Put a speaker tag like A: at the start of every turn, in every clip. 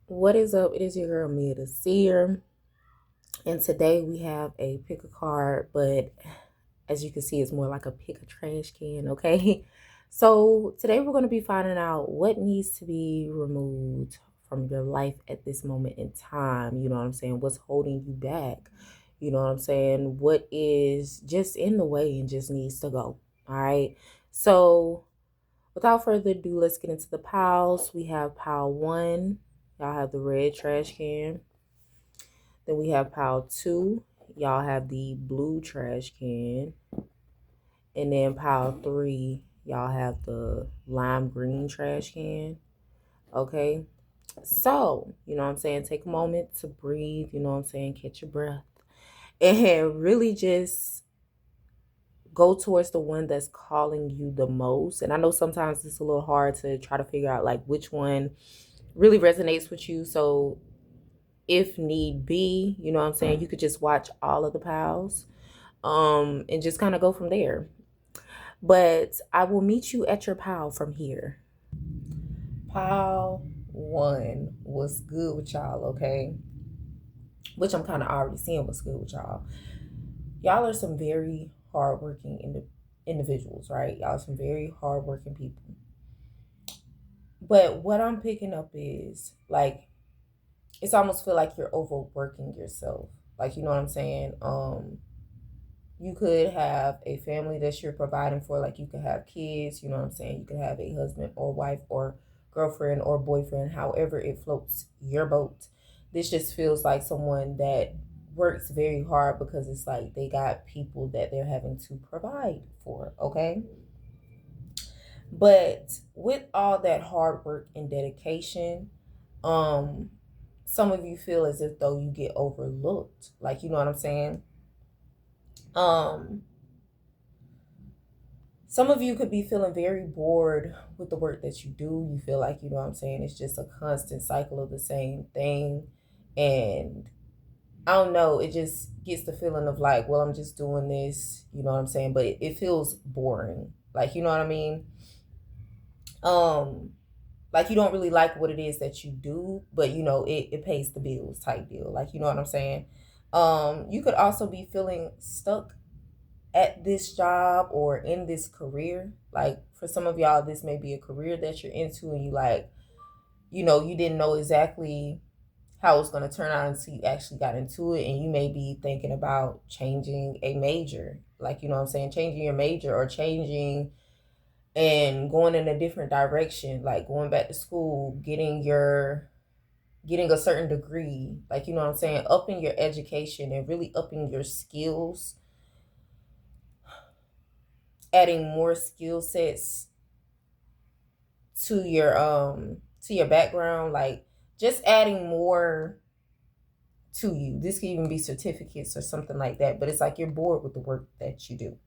A: What is up? It is your girl Mia the Seer, and today we have a pick a card, but as you can see, it's more like a pick a trash can, okay? So today we're going to be finding out what needs to be removed from your life at this moment in time. You know what I'm saying? What's holding you back? You know what I'm saying? What is just in the way and just needs to go? All right. So without further ado, let's get into the piles. We have pile one. Y'all have the red trash can. Then we have pile two. Y'all have the blue trash can. And then pile three, y'all have the lime green trash can. Okay. So, you know what I'm saying? Take a moment to breathe. You know what I'm saying? Catch your breath. And really just go towards the one that's calling you the most. And I know sometimes it's a little hard to try to figure out like which one really resonates with you. So if need be, you know what I'm saying, you could just watch all of the piles and just kind of go from there. But I will meet you at your pile from here. Pile one was good with y'all, okay? Which I'm kind of already seeing what's good with y'all. Y'all are some very hardworking individuals, right? Y'all are some very hardworking people. But what I'm picking up is like it's almost feel like you're overworking yourself. Like, you know what I'm saying? You could have a family that you're providing for, like you could have kids, you know what I'm saying? You could have a husband or wife or girlfriend or boyfriend, however it floats your boat. This just feels like someone that works very hard because it's like they got people that they're having to provide for, okay? But with all that hard work and dedication, um, some of you feel as if though you get overlooked. Like, you know what I'm saying? Um, some of you could be feeling very bored with the work that you do. You feel like, you know what I'm saying, it's just a constant cycle of the same thing. And I don't know, it just gets the feeling of like, well, I'm just doing this, you know what I'm saying? But it feels boring. Like, you know what I mean? Um, like you don't really like what it is that you do, but you know, it pays the bills type deal. Like, you know what I'm saying? You could also be feeling stuck at this job or in this career. Like for some of y'all, this may be a career that you're into and you like, you know, you didn't know exactly how it's going to turn out until you actually got into it. And you may be thinking about changing a major, like, you know what I'm saying, changing your major or changing and going in a different direction, like going back to school, getting a certain degree, like, you know what I'm saying, upping your education and really upping your skills, adding more skill sets to your background, like just adding more to you. This could even be certificates or something like that, but it's like you're bored with the work that you do.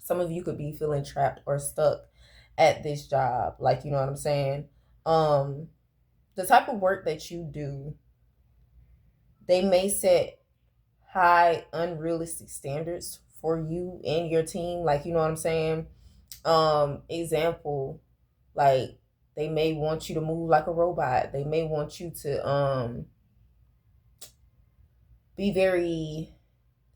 A: Some of you could be feeling trapped or stuck at this job, like, you know what I'm saying. um the type of work that you do, they may set high unrealistic standards for you and your team, like, you know what I'm saying. Example, like they may want you to move like a robot. They may want you to be very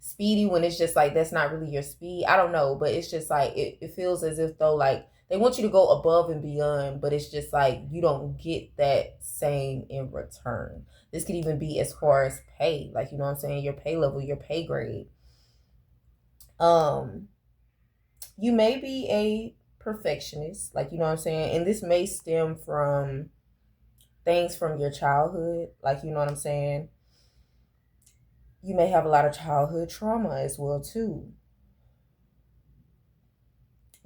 A: speedy when it's just like that's not really your speed. I don't know, but it's just like it feels as if though like they want you to go above and beyond, but it's just like you don't get that same in return. This could even be as far as pay, like, you know what I'm saying, your pay level, your pay grade. Um, you may be a perfectionist, like, you know what I'm saying, and this may stem from things from your childhood, like, you know what I'm saying. You may have a lot of childhood trauma as well too.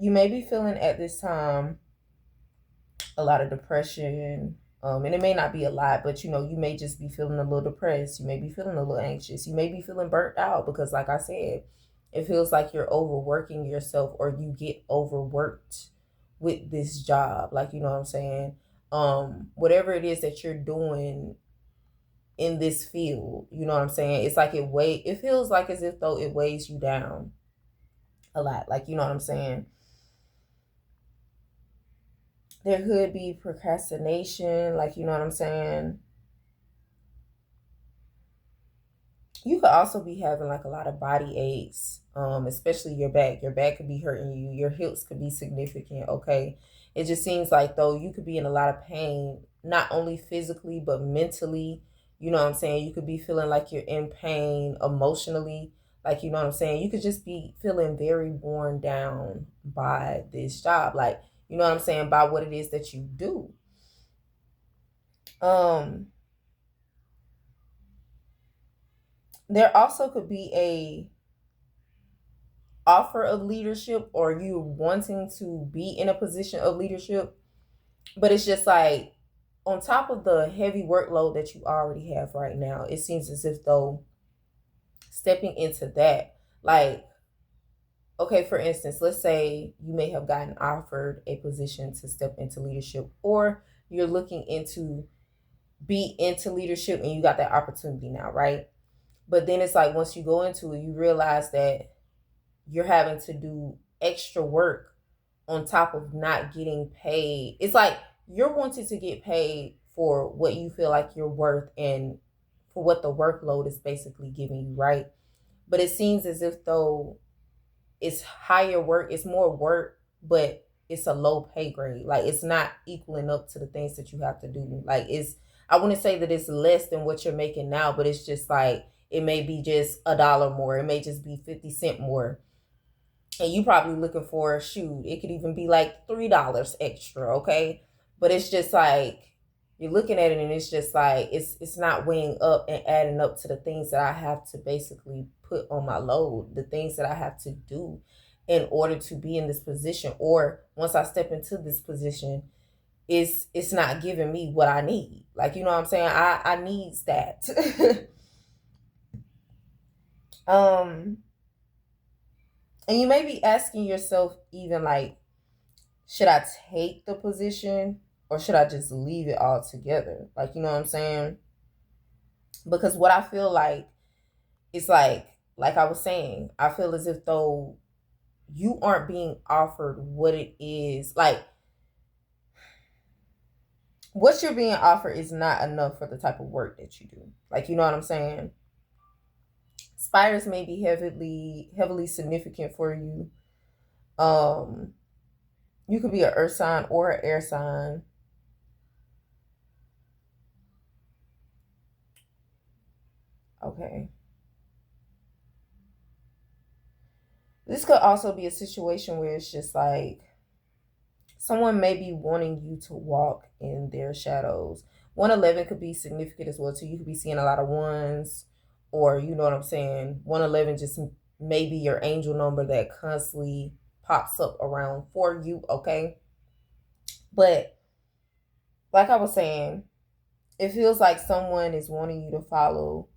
A: You may be feeling at this time a lot of depression, and it may not be a lot, but you know, you may just be feeling a little depressed. You may be feeling a little anxious. You may be feeling burnt out because, like I said, it feels like you're overworking yourself or you get overworked with this job. Like, you know what I'm saying? Whatever it is that you're doing in this field, you know what I'm saying? It's like it feels like as if though it weighs you down a lot. Like, you know what I'm saying? There could be procrastination, like, you know what I'm saying? You could also be having like a lot of body aches, especially your back. Your back could be hurting you. Your hips could be significant. Okay, it just seems like though you could be in a lot of pain, not only physically but mentally. You know what I'm saying? You could be feeling like you're in pain emotionally. Like, you know what I'm saying? You could just be feeling very worn down by this job. Like, you know what I'm saying? By what it is that you do. Um, there also could be a offer of leadership or you wanting to be in a position of leadership, but it's just like on top of the heavy workload that you already have right now, it seems as if though stepping into that, like, okay, for instance, let's say you may have gotten offered a position to step into leadership, or you're looking into be into leadership and you got that opportunity now, right? But then it's like once you go into it, you realize that you're having to do extra work on top of not getting paid. It's like you're wanting to get paid for what you feel like you're worth and for what the workload is basically giving you, right? But it seems as if though it's higher work, it's more work, but it's a low pay grade. Like it's not equaling up to the things that you have to do. Like it's I wouldn't say that it's less than what you're making now, but it's just like it may be just $1 more. It may just be 50 cents more, and you probably looking for a shoe. It could even be like $3 extra, okay? But it's just like you're looking at it and it's just like it's not weighing up and adding up to the things that I have to basically put on my load, the things that I have to do in order to be in this position. Or once I step into this position, it's not giving me what I need. Like, you know what I'm saying? I needs that. um and you may be asking yourself even like, should I take the position or should I just leave it all together? Like, you know what I'm saying? Because what I feel like it's like I was saying, I feel as if though you aren't being offered what it is. Like what you're being offered is not enough for the type of work that you do. Like, you know what I'm saying? Spiders may be heavily significant for you. Um you could be an earth sign or an air sign. Okay. This could also be a situation where it's just like someone may be wanting you to walk in their shadows. 111 could be significant as well too. You could be seeing a lot of ones, or you know what I'm saying. 111 just maybe your angel number that constantly pops up around for you. Okay, but like I was saying, it feels like someone is wanting you to follow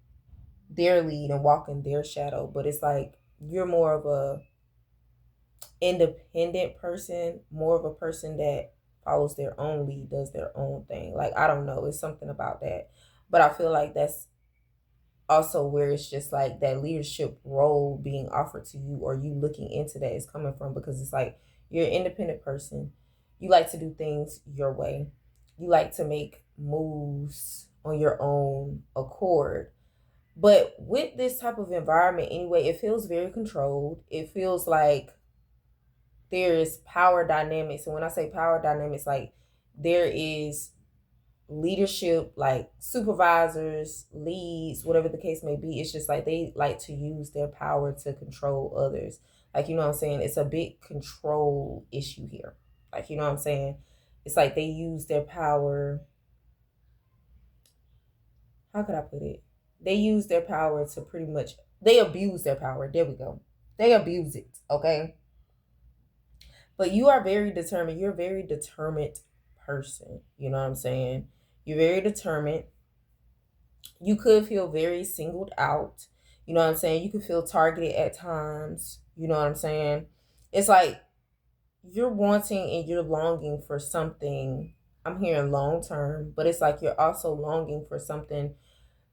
A: their lead and walk in their shadow, but it's like you're more of a independent person, more of a person that follows their own lead, does their own thing. Like, I don't know, it's something about that. But I feel like that's also where it's just like that leadership role being offered to you or you looking into that is coming from, because it's like you're an independent person. You like to do things your way. You like to make moves on your own accord. But with this type of environment anyway, it feels very controlled. It feels like there's power dynamics. And when I say power dynamics, like there is leadership, like supervisors, leads, whatever the case may be. It's just like they like to use their power to control others. Like, you know what I'm saying? It's a big control issue here. Like, you know what I'm saying? It's like they use their power. How could I put it? They use their power to pretty much, they abuse their power. There we go. They abuse it. Okay. But you are very determined. You're a very determined person. You know what I'm saying? You're very determined. You could feel very singled out. You know what I'm saying? You could feel targeted at times. You know what I'm saying? It's like you're wanting and you're longing for something. I'm hearing long term, but it's like you're also longing for something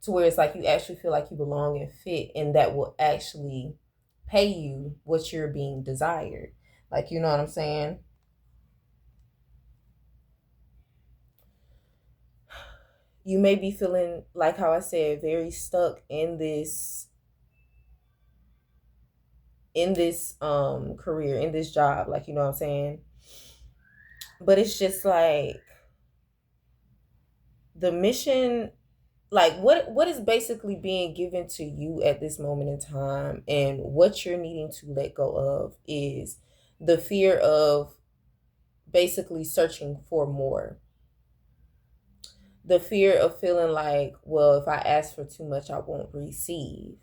A: to where it's like you actually feel like you belong and fit, and that will actually pay you what you're being desired. Like, you know what I'm saying? You may be feeling, like how I said, very stuck in this career, in this job, like, you know what I'm saying? But it's just like the mission, like what is basically being given to you at this moment in time, and what you're needing to let go of is the fear of basically searching for more. The fear of feeling like, well, if I ask for too much, I won't receive.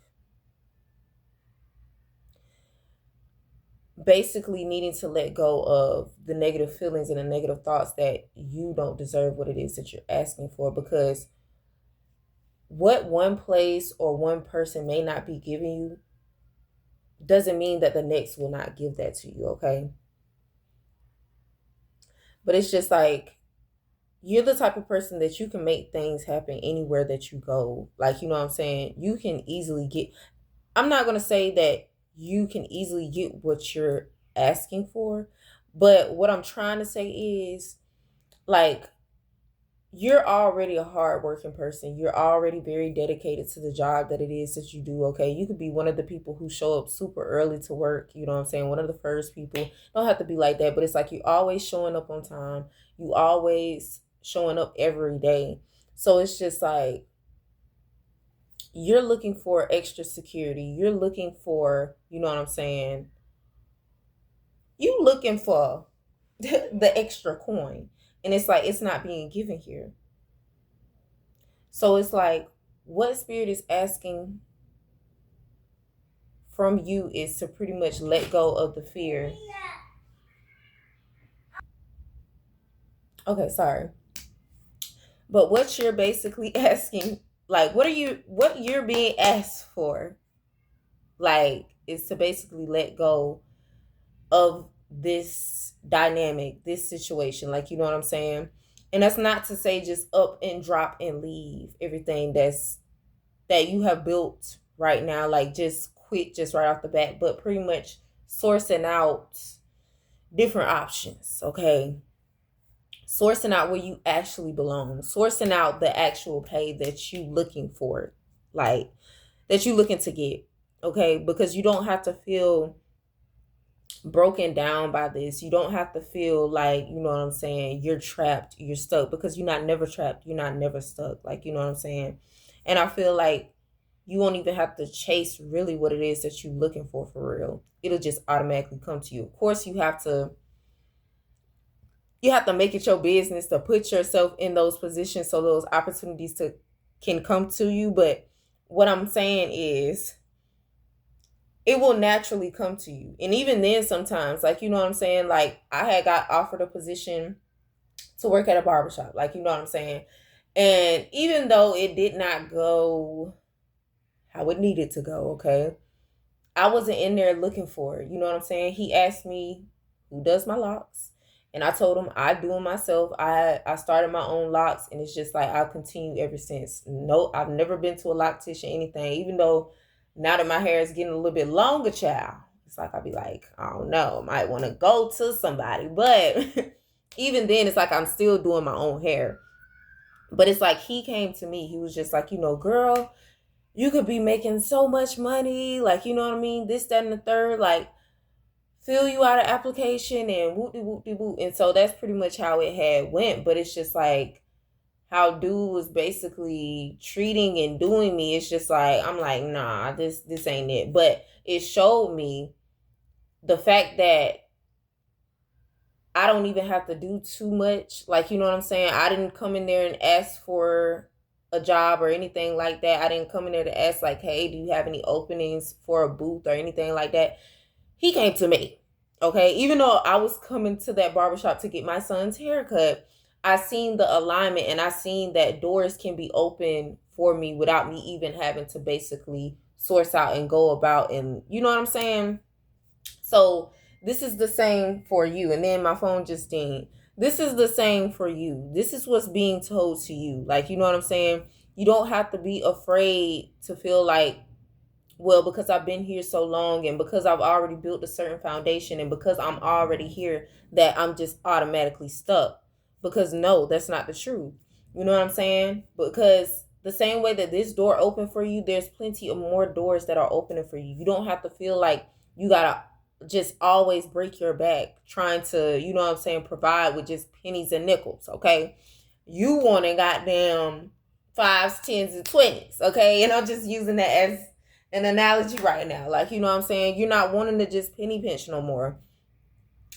A: Basically needing to let go of the negative feelings and the negative thoughts that you don't deserve what it is that you're asking for, because what one place or one person may not be giving you doesn't mean that the next will not give that to you, okay? But it's just like, you're the type of person that you can make things happen anywhere that you go. Like, you know what I'm saying? You can easily get, I'm not going to say that you can easily get what you're asking for, but what I'm trying to say is, like, you're already a hardworking person. You're already very dedicated to the job that it is that you do, okay? You could be one of the people who show up super early to work, you know what I'm saying? One of the first people. Don't have to be like that, but it's like you always showing up on time. You always showing up every day. So it's just like, you're looking for extra security. You're looking for, you know what I'm saying? You looking for the extra coin. And it's like, it's not being given here. So it's like, what spirit is asking from you is to pretty much let go of the fear. Okay, sorry. But what you're basically asking, like, what you're being asked for, like, is to basically let go of this dynamic, this situation, like, you know what I'm saying? And that's not to say just up and drop and leave everything that you have built right now, like just quit just right off the bat, but pretty much sourcing out different options, okay? Sourcing out where you actually belong, sourcing out the actual pay that you looking for, like that you looking to get, okay? Because you don't have to feel broken down by this. You don't have to feel like, you know what I'm saying, you're trapped, you're stuck, because you're not never trapped, you're not never stuck, like, you know what I'm saying? And I feel like you won't even have to chase really what it is that you're looking for real. It'll just automatically come to you. Of course, you have to make it your business to put yourself in those positions so those opportunities can come to you. But what I'm saying is, it will naturally come to you. And even then, sometimes, like, you know what I'm saying? Like, I had got offered a position to work at a barbershop, like, you know what I'm saying? And even though it did not go how it needed to go, okay, I wasn't in there looking for it. You know what I'm saying? He asked me who does my locks. And I told him I do them myself. I started my own locks, and it's just like I've continued ever since. No, I've never been to a loctician, anything. Even though now that my hair is getting a little bit longer, child, it's like I'll be like, I don't know, might want to go to somebody. But even then, it's like I'm still doing my own hair. But it's like he came to me. He was just like, girl, you could be making so much money. Like, you know what I mean? This, that, and the third. Like, fill you out an application and whoop-de-whoop-de-whoop. And so that's pretty much how it had went. But it's just like how dude was basically treating and doing me. It's just like, I'm like, nah, this ain't it. But it showed me the fact that I don't even have to do too much. Like, you know what I'm saying? I didn't come in there and ask for a job or anything like that. I didn't come in there to ask like, hey, do you have any openings for a booth or anything like that? He came to me, okay? Even though I was coming to that barbershop to get my son's haircut, I seen the alignment, and I seen that doors can be open for me without me even having to basically source out and go about, and you know what I'm saying? So this is the same for you. And then my phone just dinged. This is the same for you. This is what's being told to you. Like, you know what I'm saying? You don't have to be afraid to feel like, well, because I've been here so long, and because I've already built a certain foundation, and because I'm already here, that I'm just automatically stuck. Because no, that's not the truth. You know what I'm saying? Because the same way that this door opened for you, there's plenty of more doors that are opening for you. You don't have to feel like you gotta just always break your back trying to, you know what I'm saying, provide with just pennies and nickels, okay? You wanting goddamn fives, tens, and twenties, okay? And I'm just using that as an analogy right now. Like, you know what I'm saying? You're not wanting to just penny pinch no more.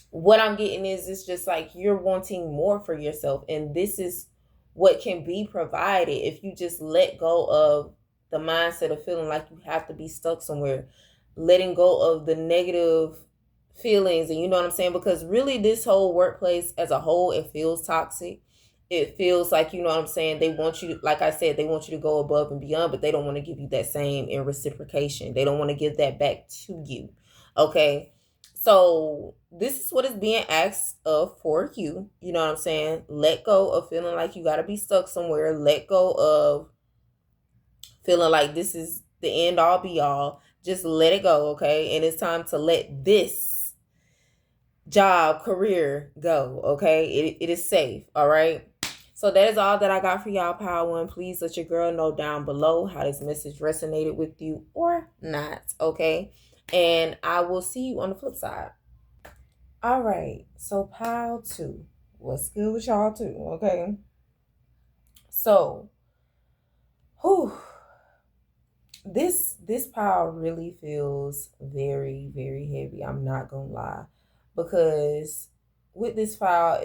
A: What I'm getting is it's just like you're wanting more for yourself. And this is what can be provided if you just let go of the mindset of feeling like you have to be stuck somewhere, letting go of the negative feelings. And you know what I'm saying? Because really, this whole workplace as a whole, it feels toxic. It feels like, you know what I'm saying, they want you to, like I said, they want you to go above and beyond, but they don't want to give you that same in reciprocation. They don't want to give that back to you. Okay. So this is what is being asked of for you. You know what I'm saying? Let go of feeling like you got to be stuck somewhere. Let go of feeling like this is the end all be all. Just let it go, okay? And it's time to let this job, career go, okay? It is safe, all right? So that is all that I got for y'all, Power One. Please let your girl know down below how this message resonated with you or not, okay? And I will see you on the flip side. All right, so pile 2. What's good with y'all too, okay? So, whew, this pile really feels very, very heavy. I'm not gonna lie, because with this file,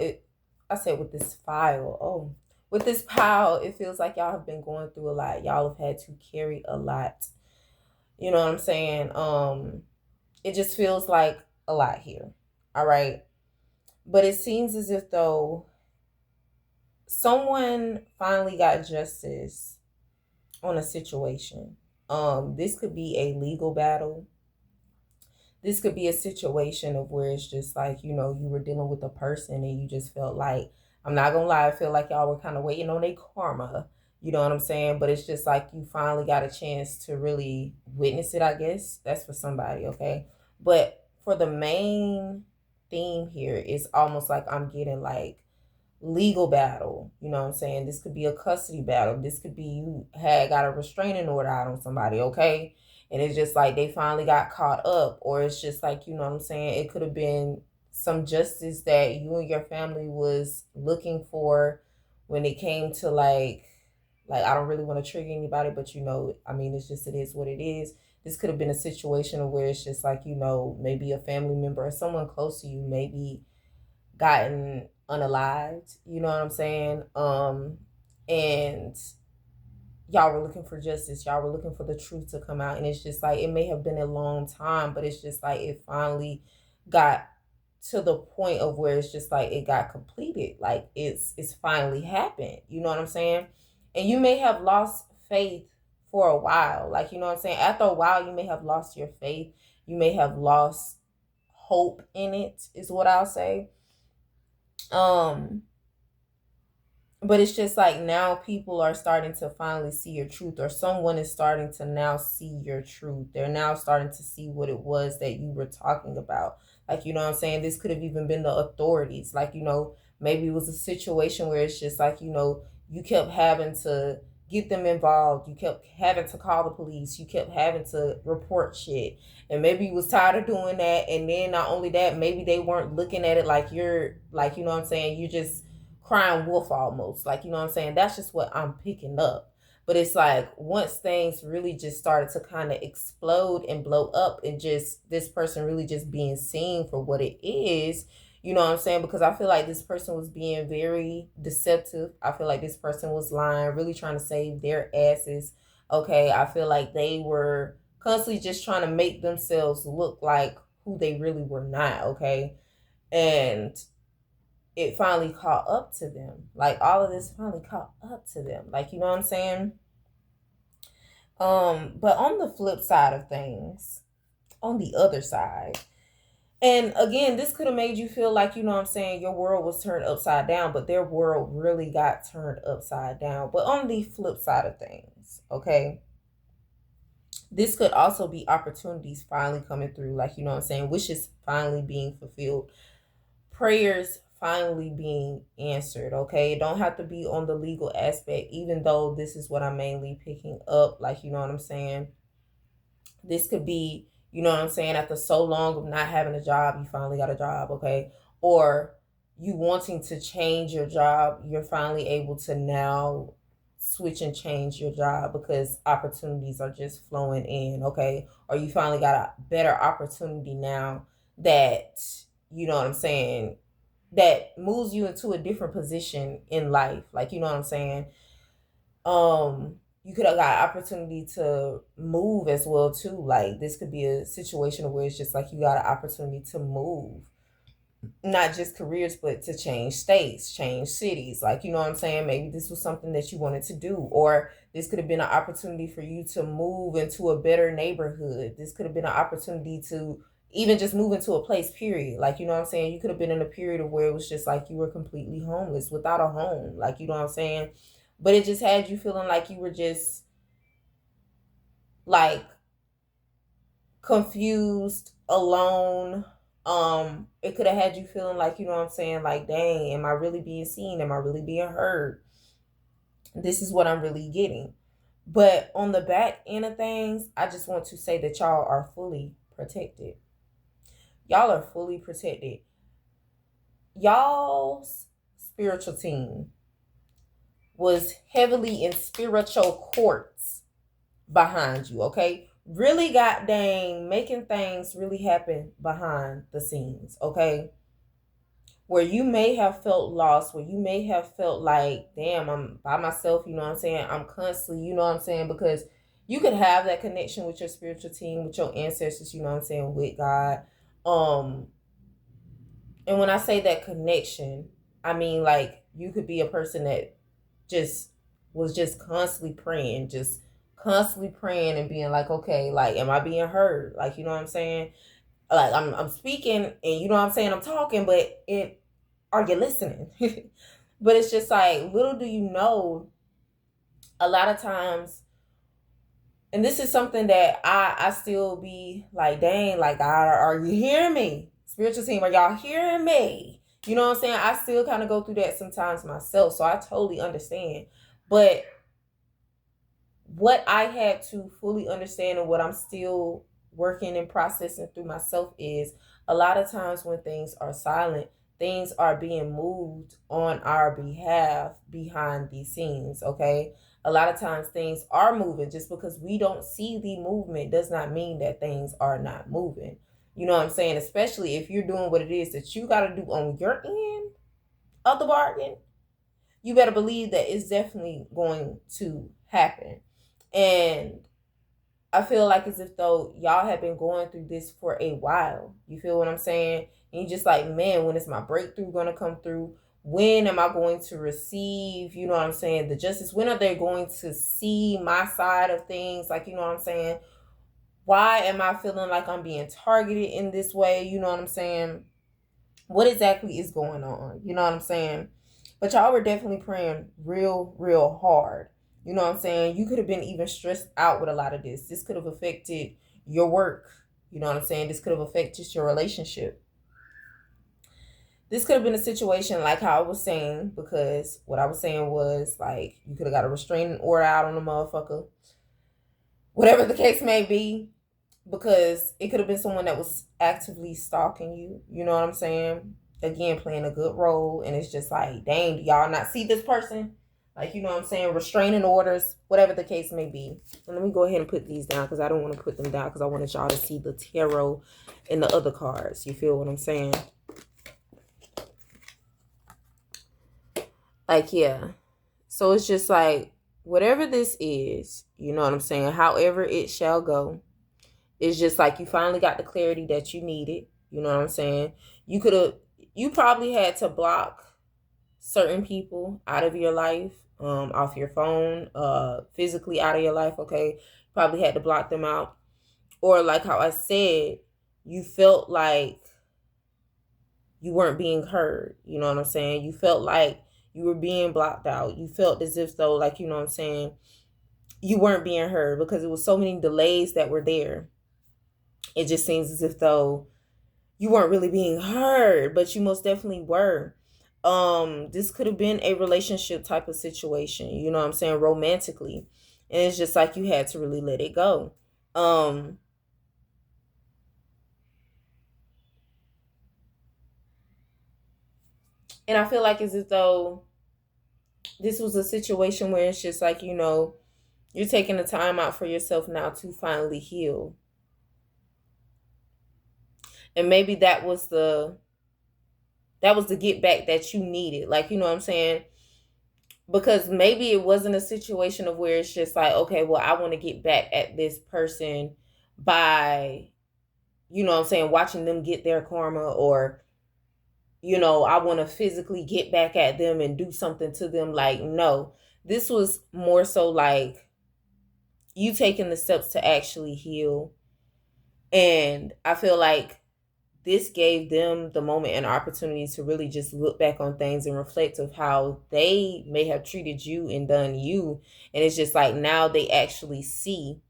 A: with this pile, it feels like y'all have been going through a lot. Y'all have had to carry a lot. You know what I'm saying? It just feels like a lot here. All right. But it seems as if though someone finally got justice on a situation. This could be a legal battle. This could be a situation of where it's just like, you know, you were dealing with a person and you just felt like, I'm not gonna lie, I feel like y'all were kind of waiting on their karma. You know what I'm saying? But it's just like you finally got a chance to really witness it, I guess. That's for somebody, okay? But for the main theme here, it's almost like I'm getting like legal battle. You know what I'm saying? This could be a custody battle. This could be you had got a restraining order out on somebody, okay? And it's just like they finally got caught up, or it's just like, you know what I'm saying? It could have been some justice that you and your family was looking for when it came to like I don't really want to trigger anybody, but you know, I mean, it's just, it is what it is. This could have been a situation where it's just like, you know, maybe a family member or someone close to you maybe gotten unalived, you know what I'm saying? And y'all were looking for justice, y'all were looking for the truth to come out, and it's just like it may have been a long time, but it's just like it finally got to the point of where it's just like it got completed, like it's finally happened, you know what I'm saying? And you may have lost faith for a while, like, you know what I'm saying, after a while you may have lost your faith, you may have lost hope in it, is what I'll say. um but it's just like now people are starting to finally see your truth, or someone is starting to now see your truth. They're now starting to see what it was that you were talking about. Like, you know what I'm saying? This could have even been the authorities. Like, you know, maybe it was a situation where it's just like, you know, you kept having to get them involved. You kept having to call the police. You kept having to report shit. And maybe you was tired of doing that. And then not only that, maybe they weren't looking at it like you're like, you know what I'm saying? You just crying wolf almost, like, you know what I'm saying? That's just what I'm picking up. But it's like once things really just started to kind of explode and blow up, and just this person really just being seen for what it is, you know what I'm saying? Because I feel like this person was being very deceptive. I feel like this person was lying, really trying to save their asses. Okay, I feel like they were constantly just trying to make themselves look like who they really were not, okay? And it finally caught up to them. Like all of this finally caught up to them. Like, you know what I'm saying? But on the flip side of things, on the other side, and again, this could have made you feel like, you know what I'm saying, your world was turned upside down, but their world really got turned upside down. But on the flip side of things, okay, this could also be opportunities finally coming through, like, you know what I'm saying, wishes finally being fulfilled, prayers finally being answered, okay? It don't have to be on the legal aspect, even though this is what I'm mainly picking up, like, you know what I'm saying? This could be, you know what I'm saying, after so long of not having a job, you finally got a job, okay? Or you wanting to change your job, you're finally able to now switch and change your job because opportunities are just flowing in, okay? Or you finally got a better opportunity now that, you know what I'm saying, that moves you into a different position in life. Like, you know what I'm saying? You could have got opportunity to move as well too. Like, this could be a situation where it's just like you got an opportunity to move, not just careers, but to change states, change cities. Like, you know what I'm saying? Maybe this was something that you wanted to do, or this could have been an opportunity for you to move into a better neighborhood. This could have been an opportunity to even just move into a place, period. Like, you know what I'm saying? You could have been in a period of where it was just like you were completely homeless, without a home. Like, you know what I'm saying? But it just had you feeling like you were just like confused, alone. It could have had you feeling like, you know what I'm saying, like, dang, am I really being seen? Am I really being heard? This is what I'm really getting. But on the back end of things, I just want to say that y'all are fully protected. Y'all are fully protected. Y'all's spiritual team was heavily in spiritual courts behind you, okay? Really got dang making things really happen behind the scenes, okay? Where you may have felt lost, where you may have felt like, damn, I'm by myself, you know what I'm saying? I'm constantly, you know what I'm saying? Because you could have that connection with your spiritual team, with your ancestors, you know what I'm saying, with God. And when I say that connection, I mean like you could be a person that just was just constantly praying and being like, okay, like, am I being heard? Like, you know what I'm saying? Like, I'm speaking and you know what I'm saying, I'm talking, but are you listening? But it's just like, little do you know, a lot of times, and this is something that I still be like, dang, like, God, are you hearing me? Spiritual team, are y'all hearing me? You know what I'm saying? I still kind of go through that sometimes myself, so I totally understand. But what I had to fully understand and what I'm still working and processing through myself is a lot of times when things are silent, things are being moved on our behalf behind the scenes, okay? A lot of times things are moving. Just because we don't see the movement does not mean that things are not moving. You know what I'm saying? Especially if you're doing what it is that you got to do on your end of the bargain, you better believe that it's definitely going to happen. And I feel like as if though y'all have been going through this for a while. You feel what I'm saying? And you just like, man, when is my breakthrough going to come through? When am I going to receive, you know what I'm saying, the justice? When are they going to see my side of things? Like, you know what I'm saying? Why am I feeling like I'm being targeted in this way? You know what I'm saying? What exactly is going on? You know what I'm saying? But y'all were definitely praying real hard. You know what I'm saying? You could have been even stressed out with a lot of this. This could have affected your work. You know what I'm saying? This could have affected your relationship. This could have been a situation like how I was saying, because what I was saying was like you could have got a restraining order out on the motherfucker. Whatever the case may be, because it could have been someone that was actively stalking you. You know what I'm saying? Again, playing a good role. And it's just like, dang, do y'all not see this person? Like, you know what I'm saying? Restraining orders, whatever the case may be. And let me go ahead and put these down because I don't want to put them down because I wanted y'all to see the tarot and the other cards. You feel what I'm saying? Like, yeah. So it's just like, whatever this is, you know what I'm saying? However it shall go. It's just like you finally got the clarity that you needed. You know what I'm saying? You probably had to block certain people out of your life, off your phone, physically out of your life, okay? Probably had to block them out. Or like how I said, you felt like you weren't being heard. You know what I'm saying? You felt like you were being blocked out. You felt as if though, like, you know what I'm saying, you weren't being heard because it was so many delays that were there. It just seems as if though you weren't really being heard, but you most definitely were. This could have been a relationship type of situation, you know what I'm saying, romantically. And it's just like you had to really let it go. Um and I feel like as if though this was a situation where it's just like, you're taking the time out for yourself now to finally heal. And maybe that was the get back that you needed. Like, you know what I'm saying? Because maybe it wasn't a situation of where it's just like, okay, well, I want to get back at this person by, you know what I'm saying, watching them get their karma, or, I want to physically get back at them and do something to them. Like, no, this was more so like you taking the steps to actually heal. And I feel like this gave them the moment and opportunity to really just look back on things and reflect of how they may have treated you and done you. And it's just like now they actually see,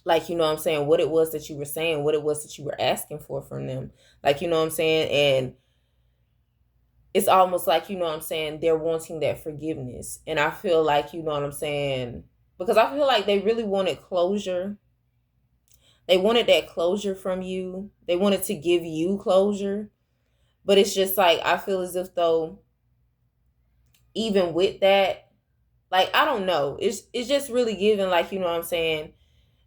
A: like, you know what I'm saying, what it was that you were saying, what it was that you were asking for from them. Like, you know what I'm saying? And it's almost like, you know what I'm saying, they're wanting that forgiveness. And I feel like, you know what I'm saying, because I feel like they really wanted closure. They wanted that closure from you. They wanted to give you closure. But it's just like, I feel as if though, even with that, like, I don't know. It's just really giving, like, you know what I'm saying?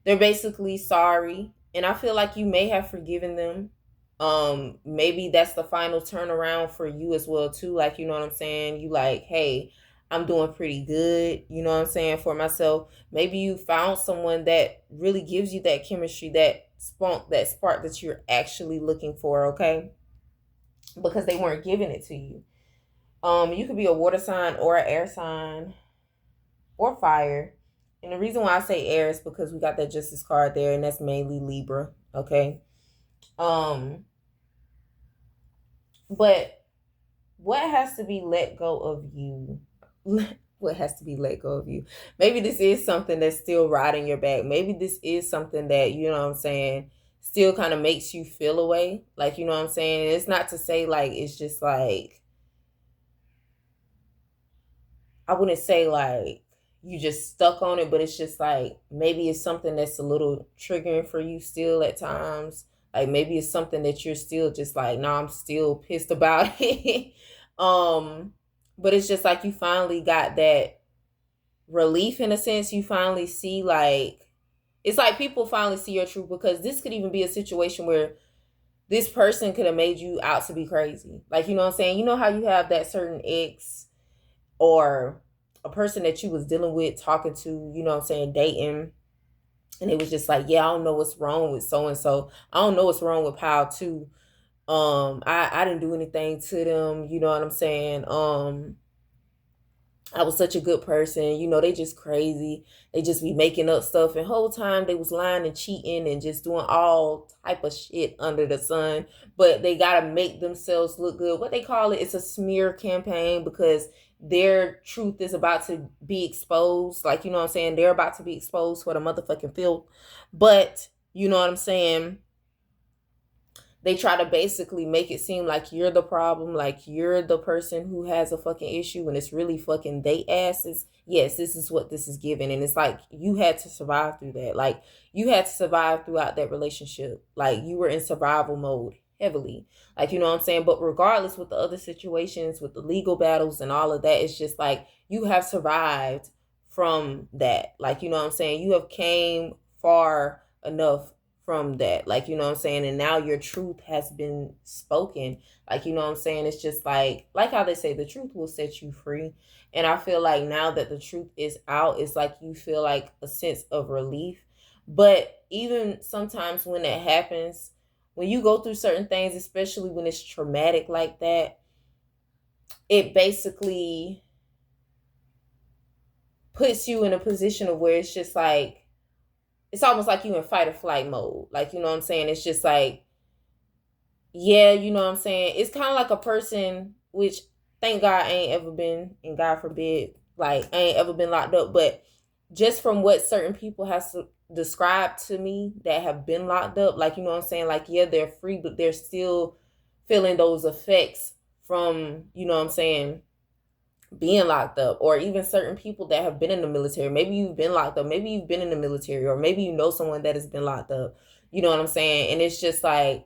A: They're basically sorry. And I feel like you may have forgiven them. Maybe that's the final turnaround for you as well, too. Like, you know what I'm saying? You like, hey, I'm doing pretty good, you know what I'm saying, for myself. Maybe you found someone that really gives you that chemistry, that spark that you're actually looking for, okay? Because they weren't giving it to you. You could be a water sign or an air sign or fire. And the reason why I say air is because we got that justice card there, and that's mainly Libra, okay? Um, but what has to be let go of you? What has to be let go of you? Maybe this is something that's still riding your back. Maybe this is something that, you know what I'm saying, still kind of makes you feel away. Like, you know what I'm saying? And it's not to say like it's just like, I wouldn't say like you just stuck on it, but it's just like maybe it's something that's a little triggering for you still at times. Like maybe it's something that you're still just like, no, I'm still pissed about it. um, but it's just like you finally got that relief in a sense. You finally see, like, it's like people finally see your truth, because this could even be a situation where this person could have made you out to be crazy. Like, you know what I'm saying? You know how you have that certain ex or a person that you was dealing with, talking to, you know what I'm saying, dating, and it was just like, yeah, I don't know what's wrong with so and so. I don't know what's wrong with Pal too. I didn't do anything to them, you know what I'm saying? I was such a good person. They just crazy. They just be making up stuff. And whole time they was lying and cheating and just doing all type of shit under the sun. But they got to make themselves look good. What they call it, it's a smear campaign, because their truth is about to be exposed. Like, you know what I'm saying? They're about to be exposed for the motherfucking filth. But, you know what I'm saying? They try to basically make it seem like you're the problem, like you're the person who has a fucking issue, when it's really fucking they asses. Yes, this is what this is giving. And it's like you had to survive through that. Like, you had to survive throughout that relationship. Like, you were in survival mode heavily. Like, you know what I'm saying? But regardless, with the other situations, with the legal battles and all of that, it's just like you have survived from that. Like, you know what I'm saying? You have came far enough from that. Like, you know what I'm saying? And now your truth has been spoken. Like, you know what I'm saying? It's just like how they say, the truth will set you free. And I feel like now that the truth is out, it's like you feel like a sense of relief. But even sometimes when that happens, when you go through certain things, especially when it's traumatic like that, it basically puts you in a position of where it's just like, it's almost like you in fight or flight mode. Like, you know what I'm saying? It's just like, yeah, you know what I'm saying? It's kind of like a person, which thank God I ain't ever been, and God forbid, like I ain't ever been locked up. But just from what certain people have described to me that have been locked up, like, you know what I'm saying? Like, yeah, they're free, but they're still feeling those effects from, you know what I'm saying, being locked up, or even certain people that have been in the military. Maybe you've been locked up, maybe you've been in the military, or maybe you know someone that has been locked up. You know what I'm saying? And it's just like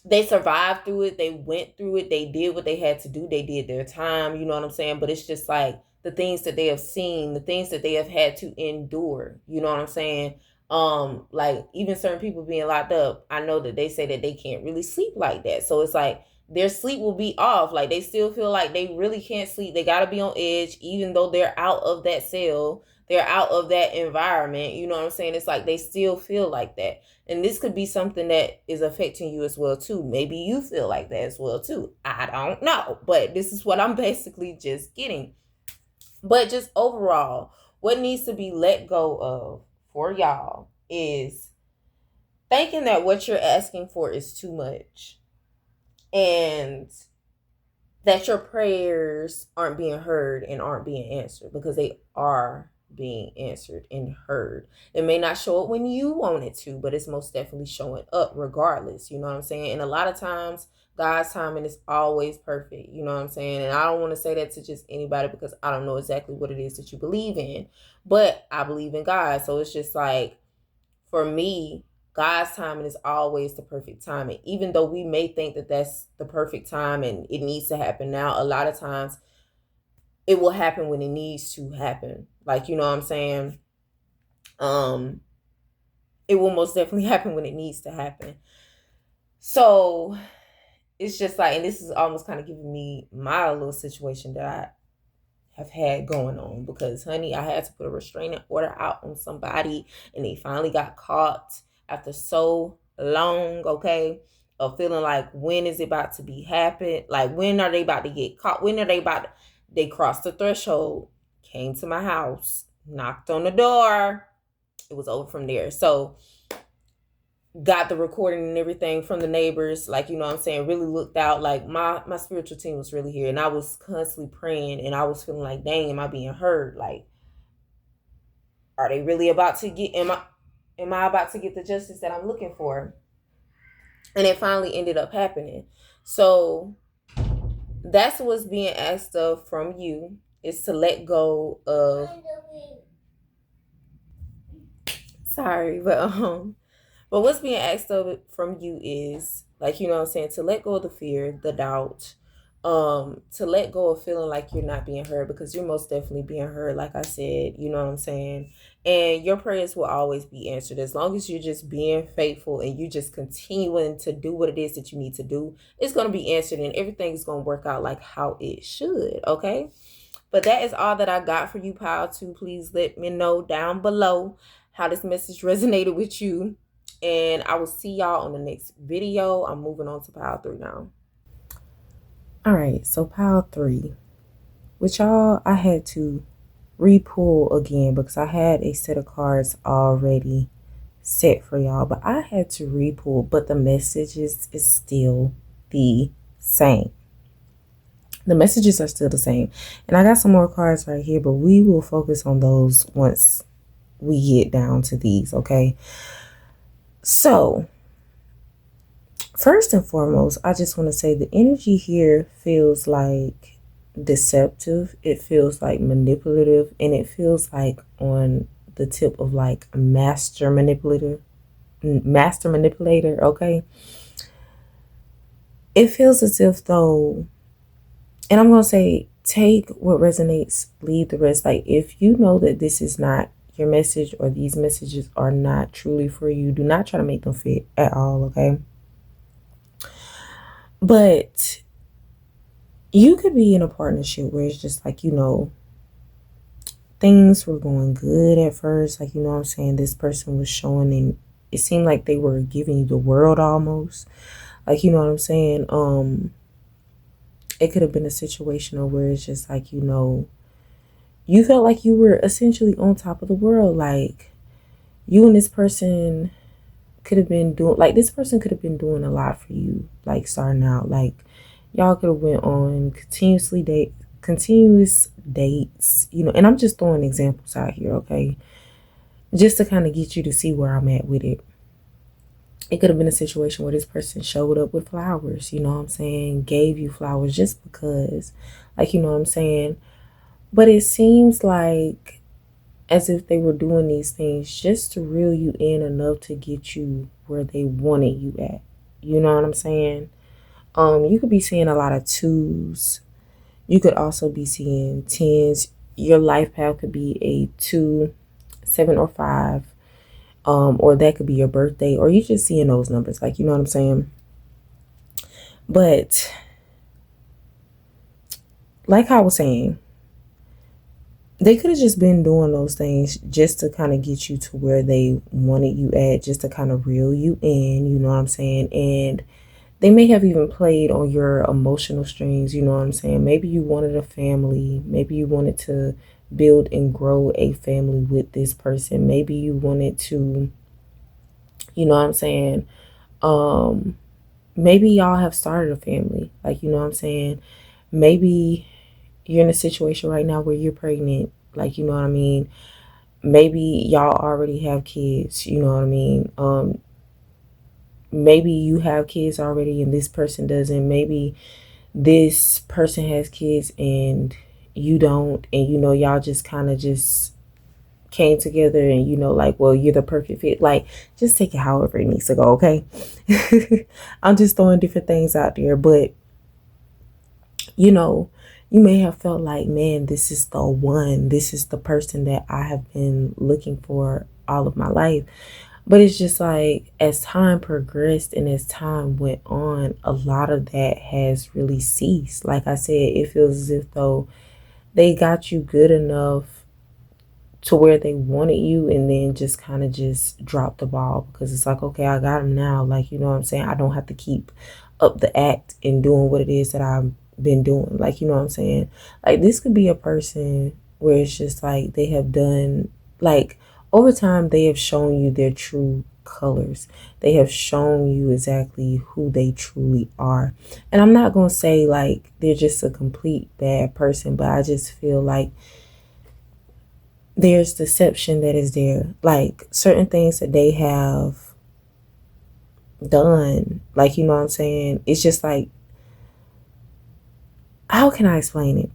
A: they survived through it, they went through it, they did what they had to do, they did their time, you know what I'm saying? But it's just like the things that they have seen, the things that they have had to endure, you know what I'm saying? Like even certain people being locked up, I know that they say that they can't really sleep like that. So it's like their sleep will be off. Like they still feel like they really can't sleep. They got to be on edge, even though they're out of that cell, they're out of that environment. You know what I'm saying? It's like they still feel like that. And this could be something that is affecting you as well too. Maybe you feel like that as well too. I don't know. But this is what I'm basically just getting. But just overall, what needs to be let go of for y'all is thinking that what you're asking for is too much. And that your prayers aren't being heard and aren't being answered, because they are being answered and heard. It may not show up when you want it to, but it's most definitely showing up regardless. You know what I'm saying? And a lot of times, God's timing is always perfect. You know what I'm saying? And I don't want to say that to just anybody, because I don't know exactly what it is that you believe in, but I believe in God. So it's just like, for me, God's timing is always the perfect timing. Even though we may think that that's the perfect time and it needs to happen now, a lot of times it will happen when it needs to happen. Like, you know what I'm saying? It will most definitely happen when it needs to happen. So it's just like, and this is almost kind of giving me my little situation that I have had going on, because honey, I had to put a restraining order out on somebody and they finally got caught after so long, okay, of feeling like, when is it about to be happen? Like, when are they about to get caught? When are they about to, they crossed the threshold, came to my house, knocked on the door, it was over from there. So got the recording and everything from the neighbors, like, you know what I'm saying, really looked out. Like my spiritual team was really here, and I was constantly praying, and I was feeling like, dang, am I being heard? Like, are they really about to get, am I about to get the justice that I'm looking for? And it finally ended up happening. So that's what's being asked of from you, is to let go of, sorry, but what's being asked of it from you is, like, you know what I'm saying, to let go of the fear, the doubt, to let go of feeling like you're not being heard, because you're most definitely being heard, like I said, you know what I'm saying? And your prayers will always be answered, as long as you're just being faithful and you just continuing to do what it is that you need to do. It's going to be answered, and everything's going to work out like how it should, okay? But that is all that I got for you, Pile 2. Please let me know down below how this message resonated with you. And I will see y'all on the next video. I'm moving on to Pile 3 now. All right, so Pile 3. With y'all, I had to re-pull again, because I had a set of cards already set for y'all. But I had to re-pull, but the messages is still the same. The messages are still the same. And I got some more cards right here, but we will focus on those once we get down to these, okay? So, first and foremost, I just want to say the energy here feels like deceptive. It feels like manipulative, and it feels like on the tip of like master manipulator, okay? It feels as if though, and I'm going to say, take what resonates, leave the rest. Like, if you know that this is not your message, or these messages are not truly for you, do not try to make them fit at all, okay? But you could be in a partnership where it's just like, you know, things were going good at first. Like, you know what I'm saying? This person was showing, and it seemed like they were giving you the world almost. Like, you know what I'm saying? It could have been a situation where it's just like, you know, you felt like you were essentially on top of the world. Like, you and this person could have been doing, like, this person could have been doing a lot for you, like, starting out. Like, y'all could have went on continuous dates, you know, and I'm just throwing examples out here, okay, just to kind of get you to see where I'm at with it. It could have been a situation where this person showed up with flowers, you know what I'm saying? Gave you flowers just because, like, you know what I'm saying? But it seems like as if they were doing these things just to reel you in enough to get you where they wanted you at. You know what I'm saying? You could be seeing a lot of twos. You could also be seeing tens. Your life path could be a 2, 7, or 5. Or that could be your birthday, or you just seeing those numbers, like, you know what I'm saying? But like I was saying, they could have just been doing those things just to kind of get you to where they wanted you at, just to kind of reel you in, you know what I'm saying? And they may have even played on your emotional strings, you know what I'm saying? Maybe you wanted a family. Maybe you wanted to build and grow a family with this person. Maybe you wanted to, you know what I'm saying? Maybe y'all have started a family, like, you know what I'm saying? Maybe you're in a situation right now where you're pregnant, like, you know what I mean? Maybe y'all already have kids, you know what I mean? Maybe you have kids already and this person doesn't. Maybe this person has kids and you don't, and you know, y'all just kind of just came together and you know, like, well, you're the perfect fit. Like, just take it however it needs to go, okay? I'm just throwing different things out there, but you know, you may have felt like, man, this is the one, this is the person that I have been looking for all of my life. But it's just like, as time progressed and as time went on, a lot of that has really ceased. Like I said, it feels as if though they got you good enough to where they wanted you and then just kind of just dropped the ball, because it's like, okay, I got him now. Like, you know what I'm saying? I don't have to keep up the act and doing what it is that I've been doing. Like, you know what I'm saying? Like, this could be a person where it's just like they have done, like, over time, they have shown you their true colors. They have shown you exactly who they truly are. And I'm not going to say like they're just a complete bad person, but I just feel like there's deception that is there. Like, certain things that they have done, like, you know what I'm saying? It's just like, how can I explain it?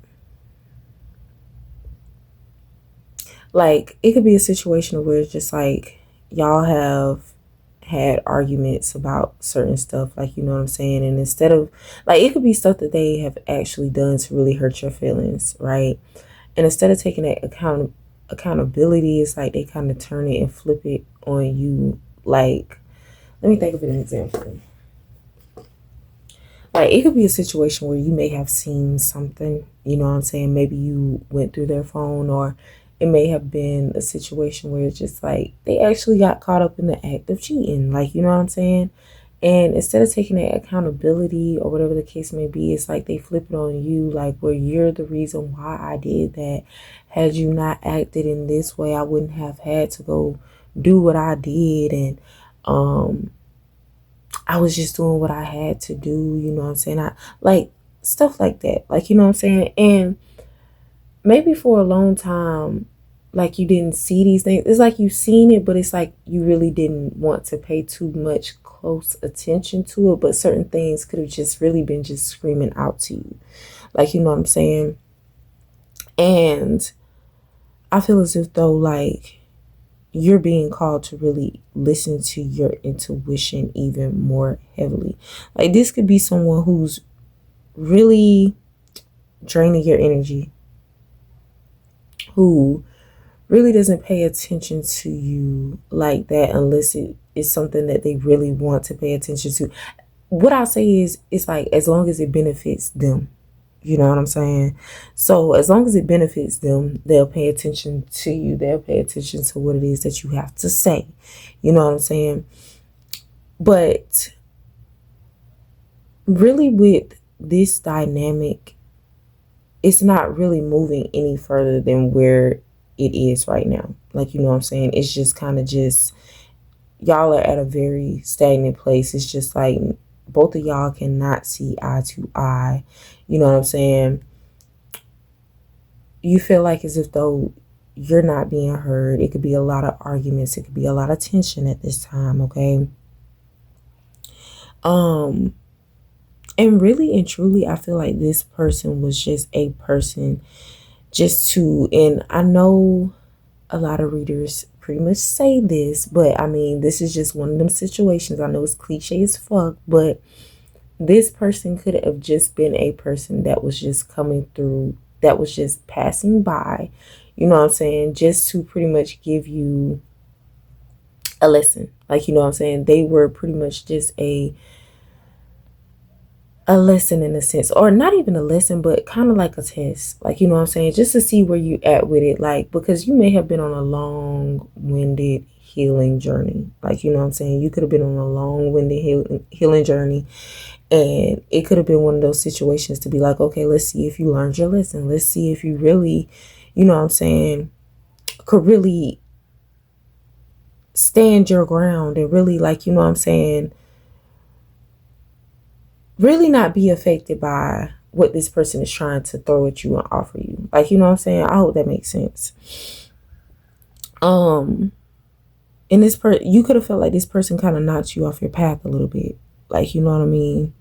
A: Like, it could be a situation where it's just like y'all have had arguments about certain stuff, like, you know what I'm saying? And instead of, like, it could be stuff that they have actually done to really hurt your feelings, right? And instead of taking that accountability, it's like they kind of turn it and flip it on you. Like, let me think of an example. Like, it could be a situation where you may have seen something, you know what I'm saying? Maybe you went through their phone, or it may have been a situation where it's just like they actually got caught up in the act of cheating. Like, you know what I'm saying? And instead of taking that accountability or whatever the case may be, it's like they flip it on you, like, well, you're the reason why I did that. Had you not acted in this way, I wouldn't have had to go do what I did. And I was just doing what I had to do, you know what I'm saying? I like stuff like that. Like, you know what I'm saying? And maybe for a long time, like, you didn't see these things. It's like you seen it, but it's like you really didn't want to pay too much close attention to it. But certain things could have just really been just screaming out to you. Like, you know what I'm saying? And I feel as if though, like, you're being called to really listen to your intuition even more heavily. Like, this could be someone who's really draining your energy, who really doesn't pay attention to you like that unless it is something that they really want to pay attention to. What I'll say is, it's like, as long as it benefits them. You know what I'm saying? So as long as it benefits them, they'll pay attention to you. They'll pay attention to what it is that you have to say. You know what I'm saying? But really, with this dynamic, it's not really moving any further than where it is right now. Like, you know what I'm saying? It's just kind of just, y'all are at a very stagnant place. It's just like both of y'all cannot see eye to eye. You know what I'm saying? You feel like as if though you're not being heard. It could be a lot of arguments. It could be a lot of tension at this time, okay? Um, and really and truly, I feel like this person was just a person just to, and I know a lot of readers pretty much say this, but I mean, this is just one of them situations. I know it's cliche as fuck, but this person could have just been a person that was just coming through, that was just passing by, you know what I'm saying, just to pretty much give you a lesson. Like, you know what I'm saying? They were pretty much just a lesson in a sense, or not even a lesson, but kind of like a test. Like, you know what I'm saying? Just to see where you at with it. Like, because you may have been on a long-winded healing journey. Like, you know what I'm saying? You could have been on a long-winded healing journey. And it could have been one of those situations to be like, okay, let's see if you learned your lesson. Let's see if you really, you know what I'm saying, could really stand your ground and really, like, you know what I'm saying, really not be affected by what this person is trying to throw at you and offer you. Like, you know what I'm saying? I hope that makes sense. And you could have felt like this person kind of knocked you off your path a little bit. Like, you know what I mean?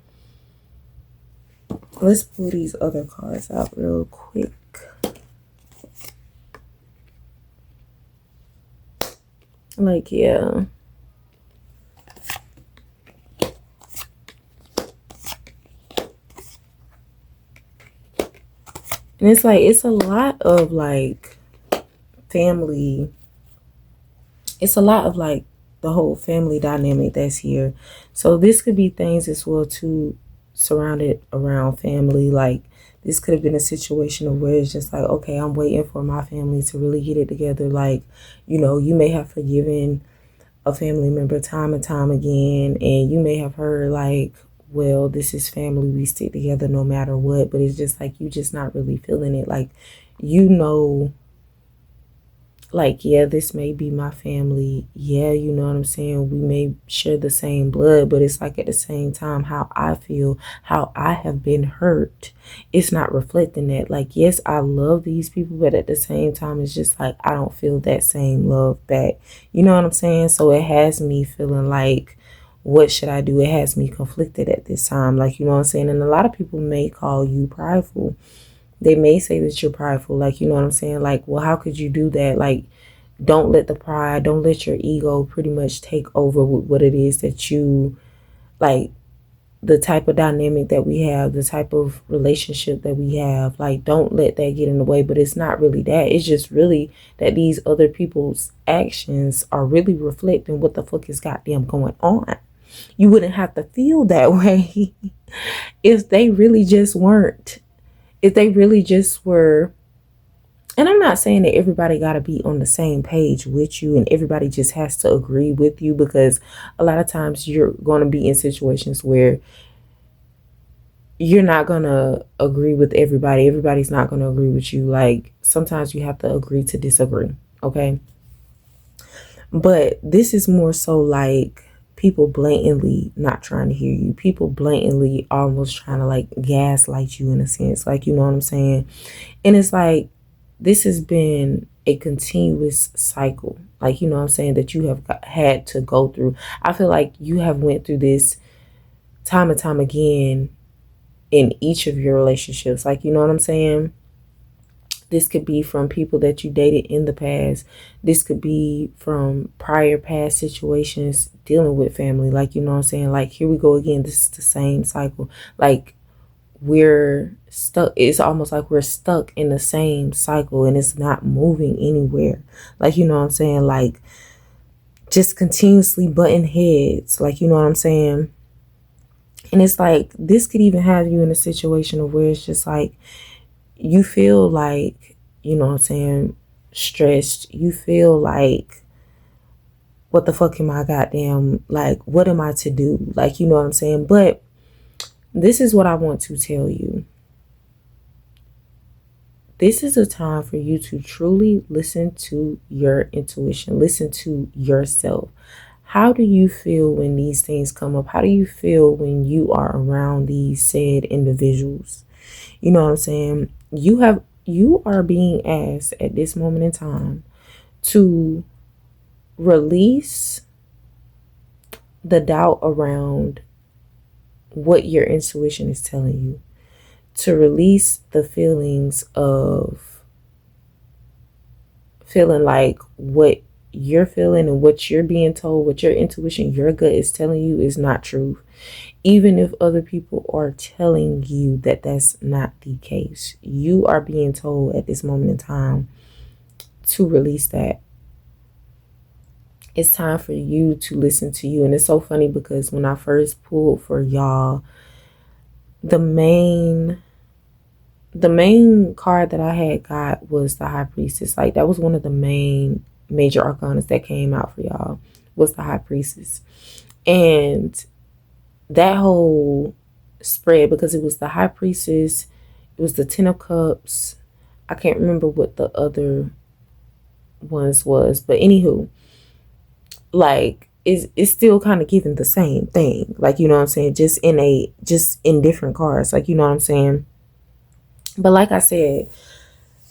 A: Let's pull these other cards out real quick. Like, yeah. And it's like, it's a lot of like family. It's a lot of like the whole family dynamic that's here. So this could be things as well too, surrounded around family. Like, this could have been a situation of where it's just like, okay, I'm waiting for my family to really get it together. Like, you know, you may have forgiven a family member time and time again, and you may have heard like, well, this is family, we stick together no matter what. But it's just like, you just not really feeling it. Like, you know, like, yeah, this may be my family. Yeah, you know what I'm saying? We may share the same blood, but it's like at the same time, how I feel, how I have been hurt, it's not reflecting that. Like, yes, I love these people, but at the same time, it's just like, I don't feel that same love back. You know what I'm saying? So it has me feeling like, what should I do? It has me conflicted at this time. Like, you know what I'm saying? And a lot of people may call you prideful. They may say that you're prideful. Like, you know what I'm saying? Like, well, how could you do that? Like, don't let the pride, don't let your ego pretty much take over with what it is that you like, the type of dynamic that we have, the type of relationship that we have. Like, don't let that get in the way. But it's not really that. It's just really that these other people's actions are really reflecting what the fuck is goddamn going on. You wouldn't have to feel that way if they really just weren't, if they really just were. And I'm not saying that everybody got to be on the same page with you and everybody just has to agree with you, because a lot of times you're going to be in situations where you're not going to agree with everybody. Everybody's not going to agree with you. Like, sometimes you have to agree to disagree. Okay. But this is more so like people blatantly not trying to hear you. People blatantly almost trying to like gaslight you in a sense. Like, you know what I'm saying? And it's like, this has been a continuous cycle. Like, you know what I'm saying, that you have had to go through. I feel like you have went through this time and time again in each of your relationships. Like, you know what I'm saying? This could be from people that you dated in the past. This could be from prior past situations dealing with family. Like, you know what I'm saying? Like, here we go again. This is the same cycle. Like, we're stuck. It's almost like we're stuck in the same cycle and it's not moving anywhere. Like, you know what I'm saying? Like, just continuously butting heads. Like, you know what I'm saying? And it's like, this could even have you in a situation of where it's just like, you feel like, you know what I'm saying, stressed. You feel like, what the fuck am I goddamn, like, what am I to do? Like, you know what I'm saying? But this is what I want to tell you. This is a time for you to truly listen to your intuition, listen to yourself. How do you feel when these things come up? How do you feel when you are around these said individuals? You know what I'm saying? You are being asked at this moment in time to release the doubt around what your intuition is telling you, to release the feelings of feeling like what you're feeling and what you're being told, what your intuition, your gut is telling you is not true. Even if other people are telling you that that's not the case, you are being told at this moment in time to release that. It's time for you to listen to you. And it's so funny because when I first pulled for y'all, the main card that I had got was the High Priestess. Like, that was one of the main major arcanas that came out for y'all, was the High Priestess. And that whole spread, because it was the High Priestess, it was the Ten of Cups, I can't remember what the other ones was, but anywho, like, it's still kind of giving the same thing, like, you know what I'm saying, just in different cards, like, you know what I'm saying. But like I said,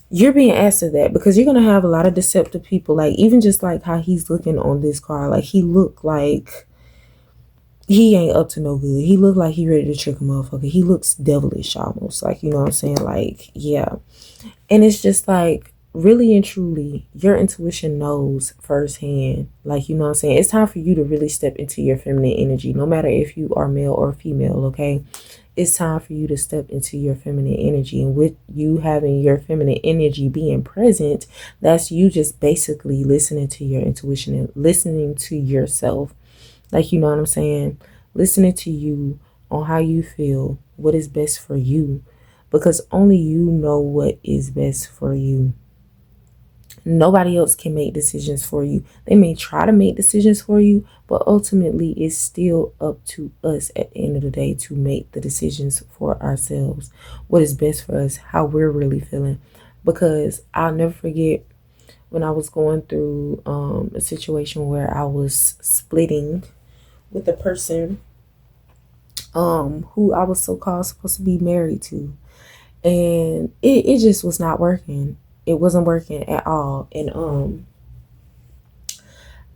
A: you're being asked to that because you're gonna have a lot of deceptive people. Like, even just like how he's looking on this card, like, he looked like he ain't up to no good. He looked like he ready to trick a motherfucker. He looks devilish almost, like, you know what I'm saying, like, yeah. And it's just like, really and truly, your intuition knows firsthand, like, you know what I'm saying. It's time for you to really step into your feminine energy, no matter if you are male or female. Okay, it's time for you to step into your feminine energy. And with you having your feminine energy being present, that's you just basically listening to your intuition and listening to yourself, like, you know what I'm saying, listening to you on how you feel, what is best for you, because only you know what is best for you. Nobody else can make decisions for you. They may try to make decisions for you, but ultimately it's still up to us at the end of the day to make the decisions for ourselves. What is best for us, how we're really feeling. Because I'll never forget when I was going through a situation where I was splitting with a person who I was so-called supposed to be married to. And it just was not working. It wasn't working at all. And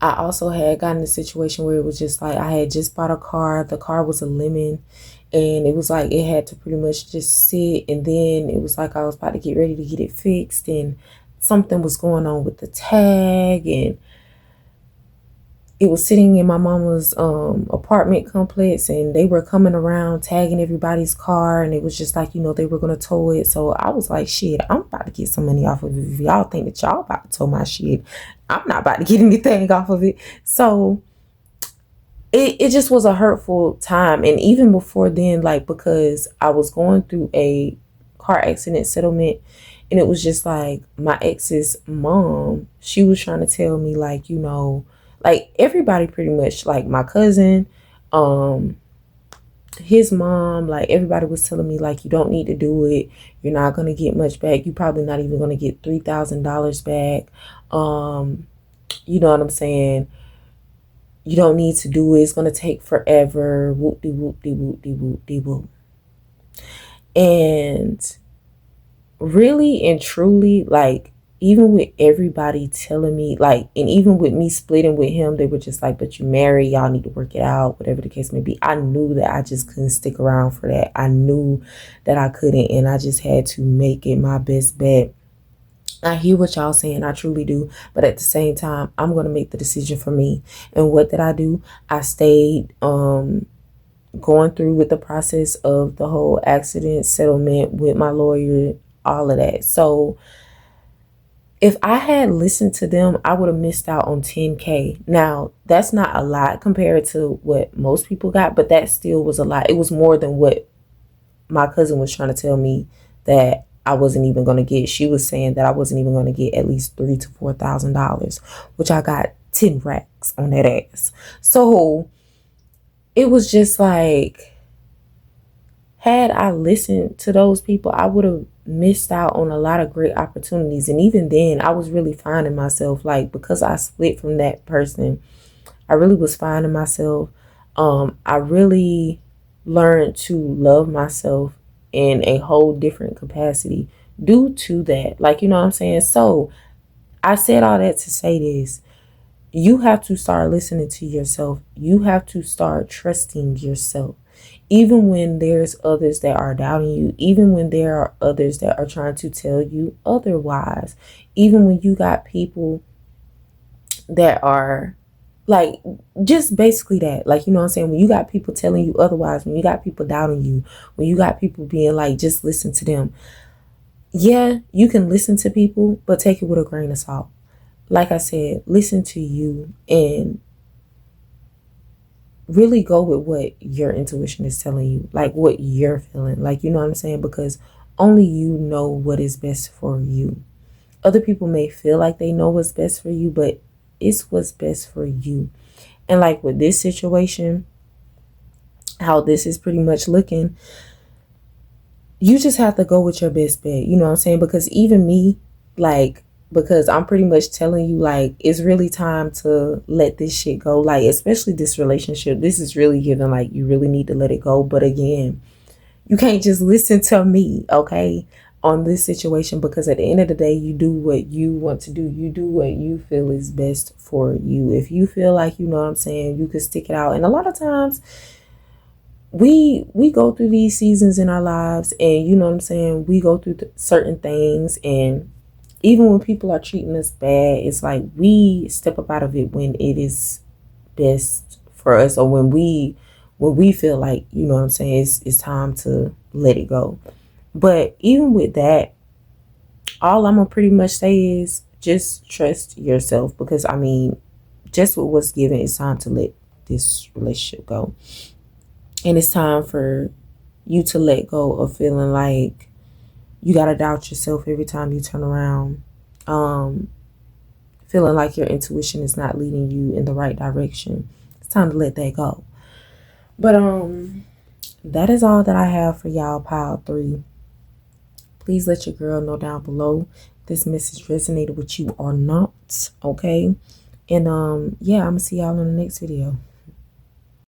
A: I also had gotten a situation where it was just like, I had just bought a car. The car was a lemon, and it was like it had to pretty much just sit. And then it was like I was about to get ready to get it fixed, and something was going on with the tag, and it was sitting in my mama's apartment complex, and they were coming around tagging everybody's car, and it was just like, you know, they were gonna tow it. So I was like, shit, I'm about to get some money off of it. If y'all think that y'all about to tow my shit, I'm not about to get anything off of it. So it just was a hurtful time. And even before then, like, because I was going through a car accident settlement, and it was just like my ex's mom, she was trying to tell me, like, you know, like, everybody pretty much, like my cousin, his mom, like, everybody was telling me, like, you don't need to do it. You're not going to get much back. You're probably not even going to get $3,000 back. You know what I'm saying? You don't need to do it. It's going to take forever. Whoop-de, whoop-de, whoop-de, whoop-de, whoop. And really and truly, like, even with everybody telling me, like, and even with me splitting with him, they were just like, but you married, y'all need to work it out, whatever the case may be. I knew that I just couldn't stick around for that. I knew that I couldn't, and I just had to make it my best bet. I hear what y'all saying, I truly do, but at the same time, I'm going to make the decision for me. And what did I do? I stayed going through with the process of the whole accident settlement with my lawyer, all of that. So if I had listened to them, I would have missed out on $10K. Now, that's not a lot compared to what most people got, but that still was a lot. It was more than what my cousin was trying to tell me that I wasn't even going to get. She was saying that I wasn't even going to get at least $3,000 to $4,000, which I got 10 racks on that ass. So it was just like, had I listened to those people, I would have missed out on a lot of great opportunities. And even then, I was really finding myself, like, because I split from that person, I really was finding myself. I really learned to love myself in a whole different capacity due to that. Like, you know what I'm saying? So I said all that to say this. You have to start listening to yourself. You have to start trusting yourself. even when there's others that are doubting you, even when there are others that are trying to tell you otherwise, even when you got people that are like, just basically that, like, you know what I'm saying, when you got people telling you otherwise, when you got people doubting you, when you got people being like, just listen to them. Yeah, you can listen to people, but take it with a grain of salt. Like I said, listen to you and really go with what your intuition is telling you, like what you're feeling, like, you know what I'm saying, because only you know what is best for you. Other people may feel like they know what's best for you, but it's what's best for you. And like with this situation, how this is pretty much looking, you just have to go with your best bet, you know what I'm saying? Because even me, like, because I'm pretty much telling you, like, it's really time to let this shit go. Like, especially this relationship, this is really giving, like, you really need to let it go. But again, you can't just listen to me, okay, on this situation, because at the end of the day, you do what you want to do. You do what you feel is best for you. If you feel like, you know what I'm saying, you could stick it out. And a lot of times, we go through these seasons in our lives, and you know what I'm saying, we go through certain things, and even when people are treating us bad, it's like we step up out of it when it is best for us, or when we feel like, you know what I'm saying, it's time to let it go. But even with that, all I'm gonna pretty much say is just trust yourself, because I mean, just with what's given, it's time to let this relationship go. And it's time for you to let go of feeling like you gotta doubt yourself every time you turn around. Feeling like your intuition is not leading you in the right direction. It's time to let that go. But that is all that I have for y'all, pile 3. Please let your girl know down below if this message resonated with you or not. Okay. And yeah, I'm gonna see y'all in the next video.